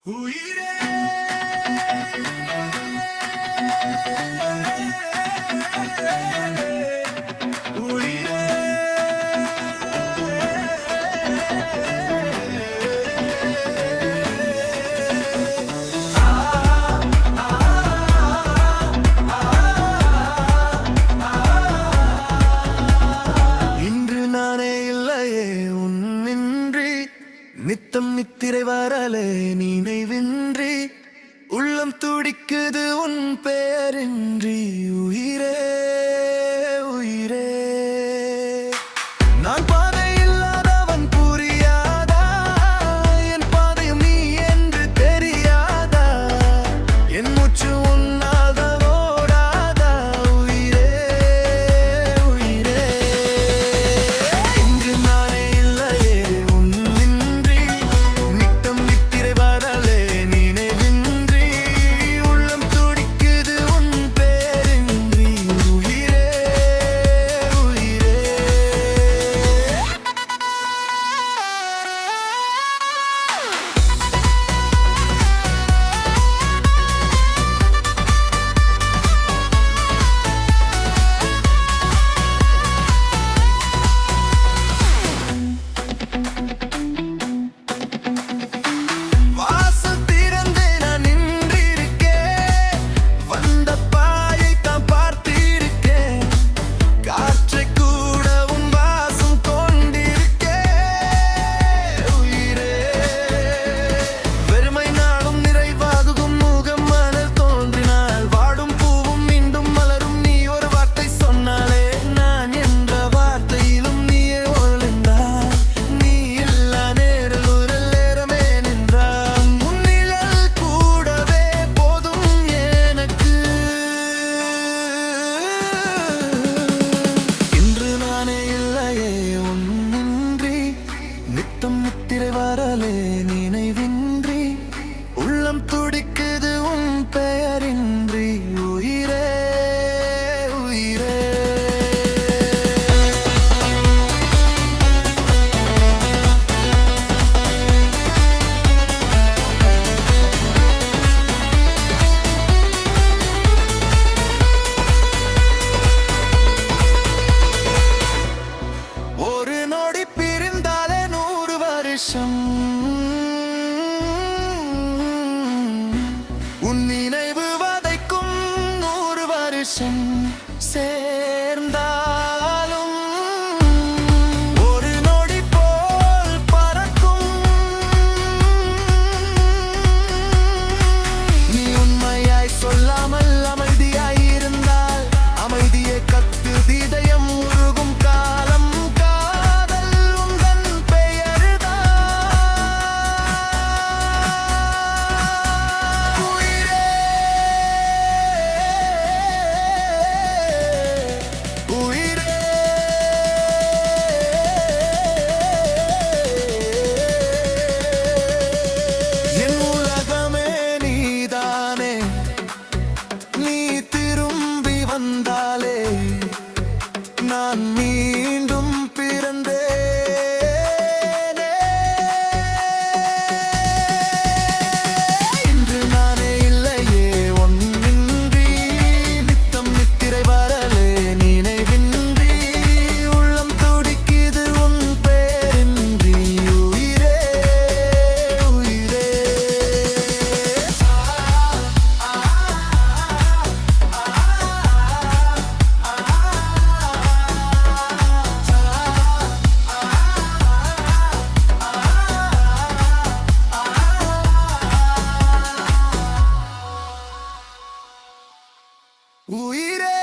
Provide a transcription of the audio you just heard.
உயிரே உயிரே இன்று நானே இல்லையே உன்னின்றி நித்தம் நித்திரை வரலே நினைவின்றி உள்ளம் துடிக்குது உன் பெயரின்றி உயிரே உயிரே நான் பாதை இல்லாதவன் புரியாதா என் பாதையும் நீ என்று தெரியாதா என் மூச்சு உன்னால் தான் ஓடாதா உயிரே உயிரே இன்று நானே இல்லையே உன்னின்றி நித்தம் நித்திரை வரலே நினைவின்றி உள்ளம் துடிக்குது உன் பேரின்றி உயிரே உயிரே வாசல் திறந்தே நான் நின்றிருக்கேன் வந்த பாயை தான் பார்த்திருக்கேன் காற்றை கூட உன் வாசம் கொண்டிருக்கேன் உயிரே வெறுமை நாளும் நிறைவாகும் முகம் மலர் தோன்றினால் வாடும் பூவும் மீண்டும் மலரும் நீ ஒரு வார்த்தை சொன்னாலே நான் என்ற வார்த்தையிலும் நீயே ஒளிந்தாய் நீ இல்லா நேரில் ஒரு நேரமே நின்றாய் முன்னிழல் கூடவே போதும் எனக்கு இன்று நானே இல்லையே உன்னின்றி நித்தம் முத்திரை வரலே நினைவின்றி உள்ளம் துடிக்குது உன் பெயரின்றி உயிரே உயிரே ஒரு நொடி பிரிந்தாலே 100 வருஷம் உன் நினைவு வதைக்கும் 100 வருஷம் சேர்ந்தாலும் ஒரு நொடி போல் பறக்கும் நீ உண்மையாய் சொல்லாமல் அமைதியாய் இருந்தால் அமைதியை கத்து இதயம் உருகும் காலம் காதல் உந்தன் பெயர்தான் உயிரே உயிரே என் உலகமே நீதானே நீ திரும்பி வந்தாலே நான் மீண்டும் பிறந்தேனே இன்று நானே இல்லையே ஒன்றின்றி நித்தம் நித்திரை வரலே நினைவின்றி உள்ளம் துடிக்குது உன் பேரின்றி உயிரே உயிரே உயிரே